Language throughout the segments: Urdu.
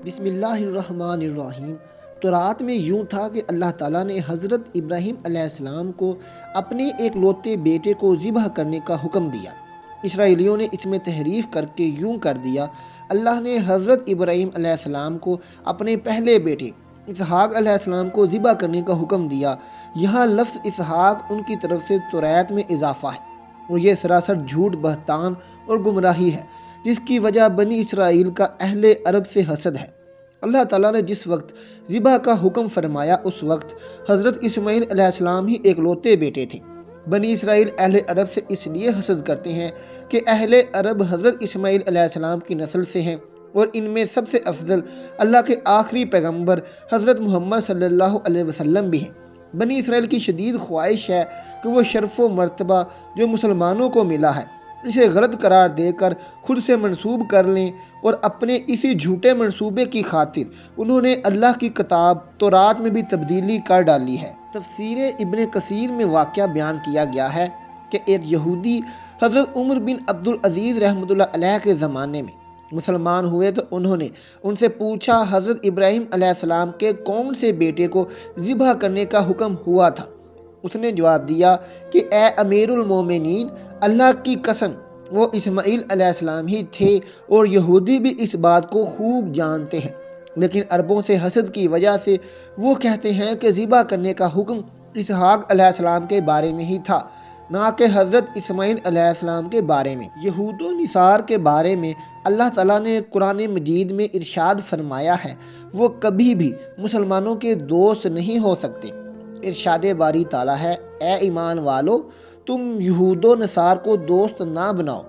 بسم اللہ الرحمن الرحیم۔ تو رات میں یوں تھا کہ اللہ تعالیٰ نے حضرت ابراہیم علیہ السلام کو اپنے ایک لوتے بیٹے کو ذبح کرنے کا حکم دیا۔ اسرائیلیوں نے اس میں تحریف کر کے یوں کر دیا، اللہ نے حضرت ابراہیم علیہ السلام کو اپنے پہلے بیٹے اسحاق علیہ السلام کو ذبح کرنے کا حکم دیا۔ یہاں لفظ اسحاق ان کی طرف سے توریت میں اضافہ ہے، اور یہ سراسر جھوٹ، بہتان اور گمراہی ہے، جس کی وجہ بنی اسرائیل کا اہل عرب سے حسد ہے۔ اللہ تعالیٰ نے جس وقت ذبح کا حکم فرمایا اس وقت حضرت اسماعیل علیہ السلام ہی ایک لوتے بیٹے تھے۔ بنی اسرائیل اہل عرب سے اس لیے حسد کرتے ہیں کہ اہل عرب حضرت اسماعیل علیہ السلام کی نسل سے ہیں، اور ان میں سب سے افضل اللہ کے آخری پیغمبر حضرت محمد صلی اللہ علیہ وسلم بھی ہیں۔ بنی اسرائیل کی شدید خواہش ہے کہ وہ شرف و مرتبہ جو مسلمانوں کو ملا ہے اسے غلط قرار دے کر خود سے منسوب کر لیں، اور اپنے اسی جھوٹے منصوبے کی خاطر انہوں نے اللہ کی کتاب تورات میں بھی تبدیلی کر ڈالی ہے۔ تفسیر ابن کثیر میں واقعہ بیان کیا گیا ہے کہ ایک یہودی حضرت عمر بن عبدالعزیز رحمۃ اللہ علیہ کے زمانے میں مسلمان ہوئے تو انہوں نے ان سے پوچھا حضرت ابراہیم علیہ السلام کے کون سے بیٹے کو ذبح کرنے کا حکم ہوا تھا۔ اس نے جواب دیا کہ اے امیر المومنین، اللہ کی قسم وہ اسماعیل علیہ السلام ہی تھے، اور یہودی بھی اس بات کو خوب جانتے ہیں، لیکن عربوں سے حسد کی وجہ سے وہ کہتے ہیں کہ ذبح کرنے کا حکم اسحاق علیہ السلام کے بارے میں ہی تھا، نہ کہ حضرت اسماعیل علیہ السلام کے بارے میں۔ یہود و نصار کے بارے میں اللہ تعالیٰ نے قرآن مجید میں ارشاد فرمایا ہے، وہ کبھی بھی مسلمانوں کے دوست نہیں ہو سکتے۔ ارشاد باری تعالیٰ ہے، اے ایمان والو، تم یہود و نصار کو دوست نہ بناؤ،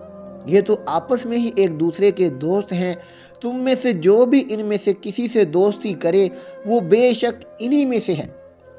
یہ تو آپس میں ہی ایک دوسرے کے دوست ہیں۔ تم میں سے جو بھی ان میں سے کسی سے دوستی کرے وہ بے شک انہی میں سے ہے۔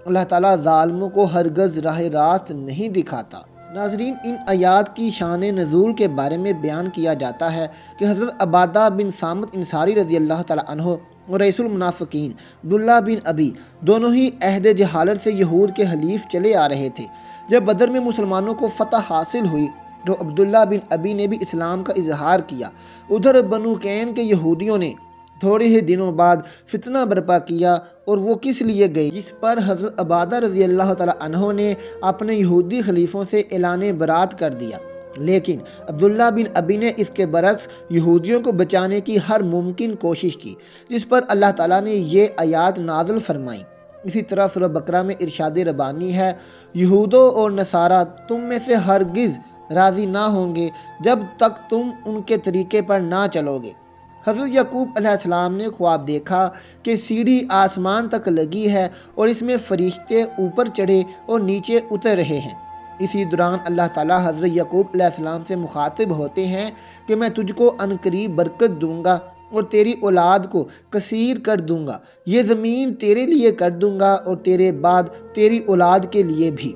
اللہ تعالیٰ ظالموں کو ہرگز راہ راست نہیں دکھاتا۔ ناظرین، ان آیات کی شان نزول کے بارے میں بیان کیا جاتا ہے کہ حضرت عبادہ بن صامت انصاری رضی اللہ تعالیٰ عنہ اور رئیس المنافقین عبداللہ بن ابی دونوں ہی عہد جہالت سے یہود کے حلیف چلے آ رہے تھے۔ جب بدر میں مسلمانوں کو فتح حاصل ہوئی تو عبداللہ بن ابی نے بھی اسلام کا اظہار کیا۔ ادھر بنو کین کے یہودیوں نے تھوڑے ہی دنوں بعد فتنہ برپا کیا، اور وہ کس لیے گئی، جس پر حضرت عبادہ رضی اللہ تعالیٰ عنہ نے اپنے یہودی خلیفوں سے اعلان برات کر دیا، لیکن عبداللہ بن ابی نے اس کے برعکس یہودیوں کو بچانے کی ہر ممکن کوشش کی، جس پر اللہ تعالیٰ نے یہ آیات نازل فرمائیں۔ اسی طرح سورہ بقرہ میں ارشاد ربانی ہے، یہودو اور نصارہ تم میں سے ہرگز راضی نہ ہوں گے جب تک تم ان کے طریقے پر نہ چلو گے۔ حضرت یعقوب علیہ السلام نے خواب دیکھا کہ سیڑھی آسمان تک لگی ہے اور اس میں فرشتے اوپر چڑھے اور نیچے اتر رہے ہیں۔ اسی دوران اللہ تعالیٰ حضرت یعقوب علیہ السلام سے مخاطب ہوتے ہیں کہ میں تجھ کو عنقریب برکت دوں گا اور تیری اولاد کو کثیر کر دوں گا، یہ زمین تیرے لیے کر دوں گا اور تیرے بعد تیری اولاد کے لیے بھی۔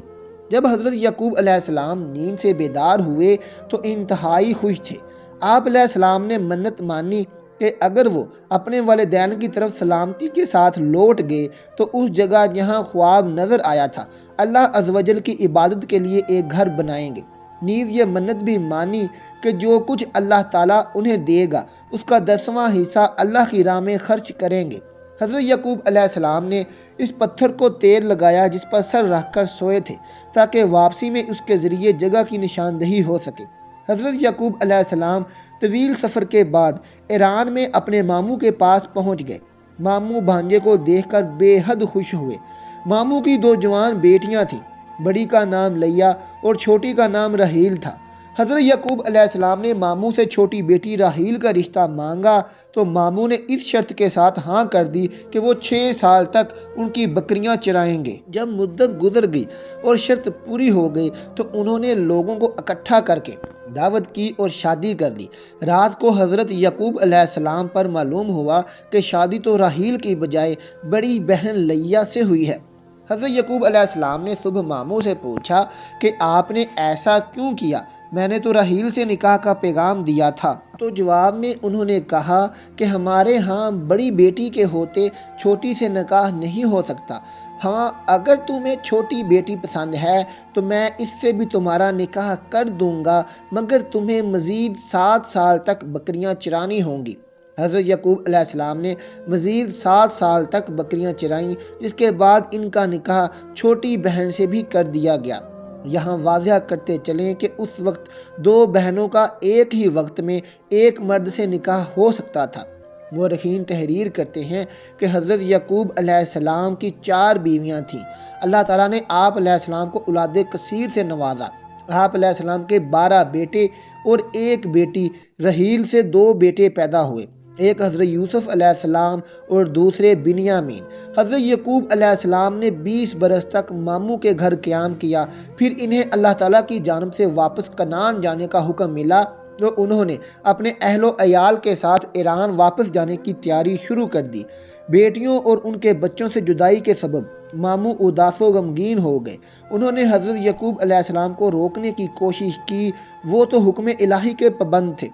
جب حضرت یعقوب علیہ السلام نیند سے بیدار ہوئے تو انتہائی خوش تھے۔ آپ علیہ السلام نے منت مانی کہ اگر وہ اپنے والدین کی طرف سلامتی کے ساتھ لوٹ گئے تو اس جگہ جہاں خواب نظر آیا تھا اللہ عز و جل کی عبادت کے لیے ایک گھر بنائیں گے۔ نیز یہ منت بھی مانی کہ جو کچھ اللہ تعالیٰ انہیں دے گا اس کا 10واں حصہ اللہ کی راہ میں خرچ کریں گے۔ حضرت یعقوب علیہ السلام نے اس پتھر کو تیل لگایا جس پر سر رکھ کر سوئے تھے، تاکہ واپسی میں اس کے ذریعے جگہ کی نشاندہی ہو سکے۔ حضرت یعقوب علیہ السلام طویل سفر کے بعد ایران میں اپنے ماموں کے پاس پہنچ گئے۔ ماموں بھانجے کو دیکھ کر بے حد خوش ہوئے۔ ماموں کی 2 جوان بیٹیاں تھیں، بڑی کا نام لیا اور چھوٹی کا نام رحیل تھا۔ حضرت یعقوب علیہ السلام نے ماموں سے چھوٹی بیٹی راحیل کا رشتہ مانگا تو ماموں نے اس شرط کے ساتھ ہاں کر دی کہ وہ 6 سال تک ان کی بکریاں چرائیں گے۔ جب مدت گزر گئی اور شرط پوری ہو گئی تو انہوں نے لوگوں کو اکٹھا کر کے دعوت کی اور شادی کر لی۔ رات کو حضرت یعقوب علیہ السلام پر معلوم ہوا کہ شادی تو راحیل کی بجائے بڑی بہن لیا سے ہوئی ہے۔ حضرت یعقوب علیہ السلام نے صبح ماموں سے پوچھا کہ آپ نے ایسا کیوں کیا، میں نے تو راحیل سے نکاح کا پیغام دیا تھا۔ تو جواب میں انہوں نے کہا کہ ہمارے ہاں بڑی بیٹی کے ہوتے چھوٹی سے نکاح نہیں ہو سکتا، ہاں اگر تمہیں چھوٹی بیٹی پسند ہے تو میں اس سے بھی تمہارا نکاح کر دوں گا، مگر تمہیں مزید 7 سال تک بکریاں چرانی ہوں گی۔ حضرت یعقوب علیہ السلام نے مزید 7 سال تک بکریاں چرائیں، جس کے بعد ان کا نکاح چھوٹی بہن سے بھی کر دیا گیا۔ یہاں واضح کرتے چلیں کہ اس وقت 2 بہنوں کا ایک ہی وقت میں ایک مرد سے نکاح ہو سکتا تھا۔ مورخین تحریر کرتے ہیں کہ حضرت یعقوب علیہ السلام کی 4 بیویاں تھیں۔ اللہ تعالیٰ نے آپ علیہ السلام کو اولاد کثیر سے نوازا۔ آپ علیہ السلام کے 12 بیٹے اور 1 بیٹی، رحیل سے 2 بیٹے پیدا ہوئے، ایک حضرت یوسف علیہ السلام اور دوسرے بنیامین۔ حضرت یعقوب علیہ السلام نے 20 برس تک ماموں کے گھر قیام کیا، پھر انہیں اللہ تعالیٰ کی جانب سے واپس کنعان جانے کا حکم ملا تو انہوں نے اپنے اہل و عیال کے ساتھ ایران واپس جانے کی تیاری شروع کر دی۔ بیٹیوں اور ان کے بچوں سے جدائی کے سبب ماموں اداس و غمگین ہو گئے۔ انہوں نے حضرت یعقوب علیہ السلام کو روکنے کی کوشش کی، وہ تو حکم الہی کے پابند تھے۔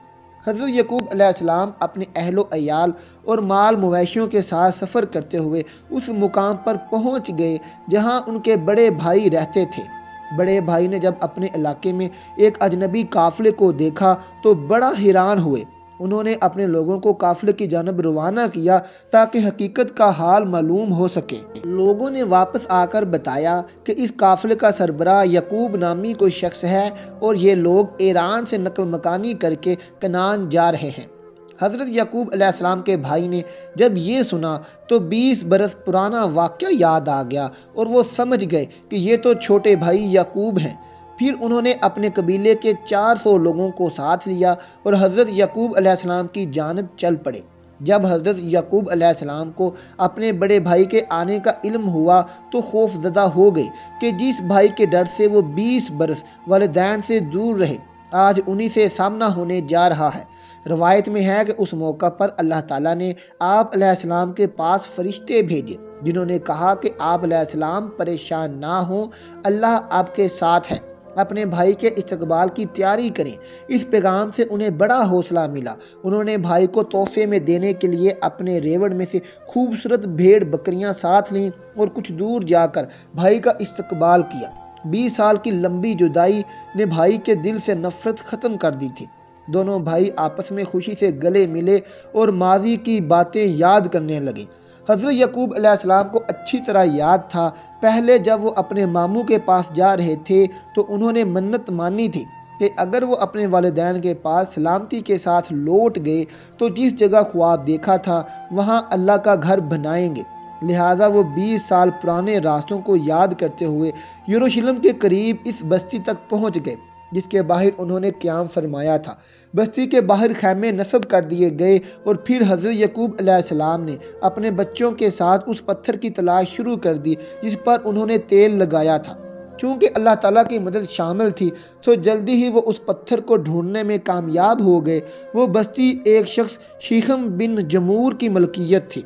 حضرت یعقوب علیہ السلام اپنے اہل و عیال اور مال مویشیوں کے ساتھ سفر کرتے ہوئے اس مقام پر پہنچ گئے جہاں ان کے بڑے بھائی رہتے تھے۔ بڑے بھائی نے جب اپنے علاقے میں ایک اجنبی قافلے کو دیکھا تو بڑا حیران ہوئے۔ انہوں نے اپنے لوگوں کو قافلے کی جانب روانہ کیا تاکہ حقیقت کا حال معلوم ہو سکے۔ لوگوں نے واپس آ کر بتایا کہ اس قافلے کا سربراہ یعقوب نامی کوئی شخص ہے اور یہ لوگ ایران سے نقل مکانی کر کے کنعان جا رہے ہیں۔ حضرت یعقوب علیہ السلام کے بھائی نے جب یہ سنا تو 20 برس پرانا واقعہ یاد آ گیا اور وہ سمجھ گئے کہ یہ تو چھوٹے بھائی یعقوب ہیں۔ پھر انہوں نے اپنے قبیلے کے 400 لوگوں کو ساتھ لیا اور حضرت یعقوب علیہ السلام کی جانب چل پڑے۔ جب حضرت یعقوب علیہ السلام کو اپنے بڑے بھائی کے آنے کا علم ہوا تو خوف زدہ ہو گئے کہ جس بھائی کے ڈر سے وہ 20 برس والدین سے دور رہے، آج انہی سے سامنا ہونے جا رہا ہے۔ روایت میں ہے کہ اس موقع پر اللہ تعالیٰ نے آپ علیہ السلام کے پاس فرشتے بھیجے جنہوں نے کہا کہ آپ علیہ السلام پریشان نہ ہوں، اللہ آپ کے ساتھ ہے، اپنے بھائی کے استقبال کی تیاری کریں۔ اس پیغام سے انہیں بڑا حوصلہ ملا۔ انہوں نے بھائی کو تحفے میں دینے کے لیے اپنے ریوڑ میں سے خوبصورت بھیڑ بکریاں ساتھ لیں اور کچھ دور جا کر بھائی کا استقبال کیا۔ 20 سال کی لمبی جدائی نے بھائی کے دل سے نفرت ختم کر دی تھی۔ دونوں بھائی آپس میں خوشی سے گلے ملے اور ماضی کی باتیں یاد کرنے لگے۔ حضرت یعقوب علیہ السلام کو اچھی طرح یاد تھا، پہلے جب وہ اپنے ماموں کے پاس جا رہے تھے تو انہوں نے منت مانی تھی کہ اگر وہ اپنے والدین کے پاس سلامتی کے ساتھ لوٹ گئے تو جس جگہ خواب دیکھا تھا وہاں اللہ کا گھر بنائیں گے۔ لہٰذا وہ 20 سال پرانے راستوں کو یاد کرتے ہوئے یروشلم کے قریب اس بستی تک پہنچ گئے جس کے باہر انہوں نے قیام فرمایا تھا۔ بستی کے باہر خیمے نصب کر دیے گئے اور پھر حضرت یعقوب علیہ السلام نے اپنے بچوں کے ساتھ اس پتھر کی تلاش شروع کر دی جس پر انہوں نے تیل لگایا تھا۔ چونکہ اللہ تعالیٰ کی مدد شامل تھی تو جلدی ہی وہ اس پتھر کو ڈھونڈنے میں کامیاب ہو گئے۔ وہ بستی ایک شخص شیخم بن جمور کی ملکیت تھی۔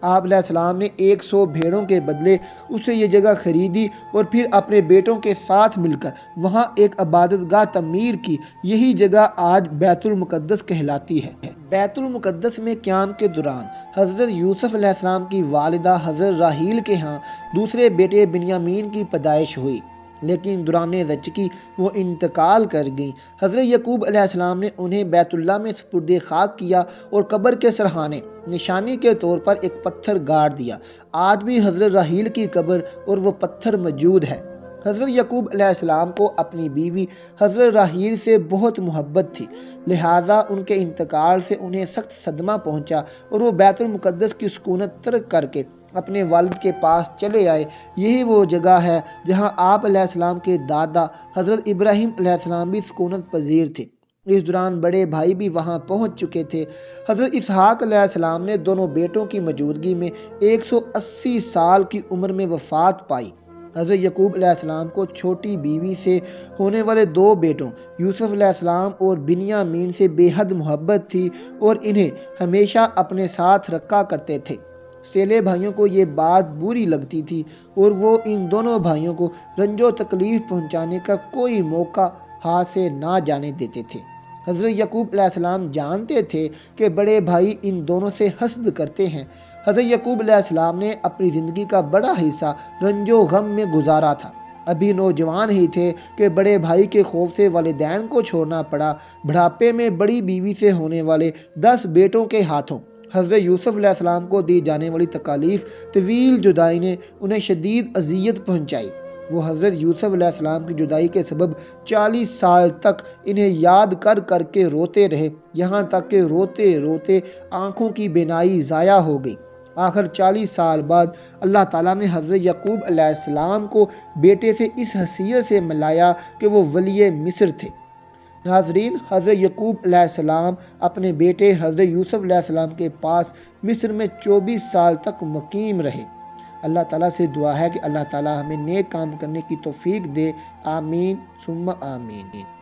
آپ علیہ السلام نے 100 بھیڑوں کے بدلے اسے یہ جگہ خریدی اور پھر اپنے بیٹوں کے ساتھ مل کر وہاں ایک عبادت گاہ تعمیر کی۔ یہی جگہ آج بیت المقدس کہلاتی ہے۔ بیت المقدس میں قیام کے دوران حضرت یوسف علیہ السلام کی والدہ حضرت راحیل کے ہاں دوسرے بیٹے بنیامین کی پیدائش ہوئی، لیکن دوران زچگی وہ انتقال کر گئیں۔ حضرت یعقوب علیہ السلام نے انہیں بیت اللہ میں سپرد خاک کیا اور قبر کے سرہانے نشانی کے طور پر ایک پتھر گاڑ دیا۔ آج بھی حضرت راحیل کی قبر اور وہ پتھر موجود ہے۔ حضرت یعقوب علیہ السلام کو اپنی بیوی حضرت راحیل سے بہت محبت تھی، لہٰذا ان کے انتقال سے انہیں سخت صدمہ پہنچا اور وہ بیت المقدس کی سکونت ترک کر کے اپنے والد کے پاس چلے آئے۔ یہی وہ جگہ ہے جہاں آپ علیہ السلام کے دادا حضرت ابراہیم علیہ السلام بھی سکونت پذیر تھے۔ اس دوران بڑے بھائی بھی وہاں پہنچ چکے تھے۔ حضرت اسحاق علیہ السلام نے دونوں بیٹوں کی موجودگی میں 180 سال کی عمر میں وفات پائی۔ حضرت یعقوب علیہ السلام کو چھوٹی بیوی سے ہونے والے 2 بیٹوں یوسف علیہ السلام اور بنیامین سے بے حد محبت تھی اور انہیں ہمیشہ اپنے ساتھ رکھا کرتے تھے۔ سیلے بھائیوں کو یہ بات بری لگتی تھی اور وہ ان دونوں بھائیوں کو رنج و تکلیف پہنچانے کا کوئی موقع ہاتھ سے نہ جانے دیتے تھے۔ حضرت یعقوب علیہ السلام جانتے تھے کہ بڑے بھائی ان دونوں سے حسد کرتے ہیں۔ حضرت یعقوب علیہ السلام نے اپنی زندگی کا بڑا حصہ رنج و غم میں گزارا تھا۔ ابھی نوجوان ہی تھے کہ بڑے بھائی کے خوف سے والدین کو چھوڑنا پڑا۔ بڑھاپے میں بڑی بیوی سے ہونے والے 10 بیٹوں کے ہاتھوں حضرت یوسف علیہ السلام کو دی جانے والی تکالیف طویل جدائی نے انہیں شدید اذیت پہنچائی۔ وہ حضرت یوسف علیہ السلام کی جدائی کے سبب 40 سال تک انہیں یاد کر کر کے روتے رہے، یہاں تک کہ روتے روتے آنکھوں کی بینائی ضائع ہو گئی۔ آخر 40 سال بعد اللہ تعالیٰ نے حضرت یعقوب علیہ السلام کو بیٹے سے اس حیثیت سے ملایا کہ وہ ولی مصر تھے۔ ناظرین، حضرت یعقوب علیہ السلام اپنے بیٹے حضرت یوسف علیہ السلام کے پاس مصر میں 24 سال تک مقیم رہے۔ اللہ تعالیٰ سے دعا ہے کہ اللہ تعالیٰ ہمیں نیک کام کرنے کی توفیق دے۔ آمین ثم آمین۔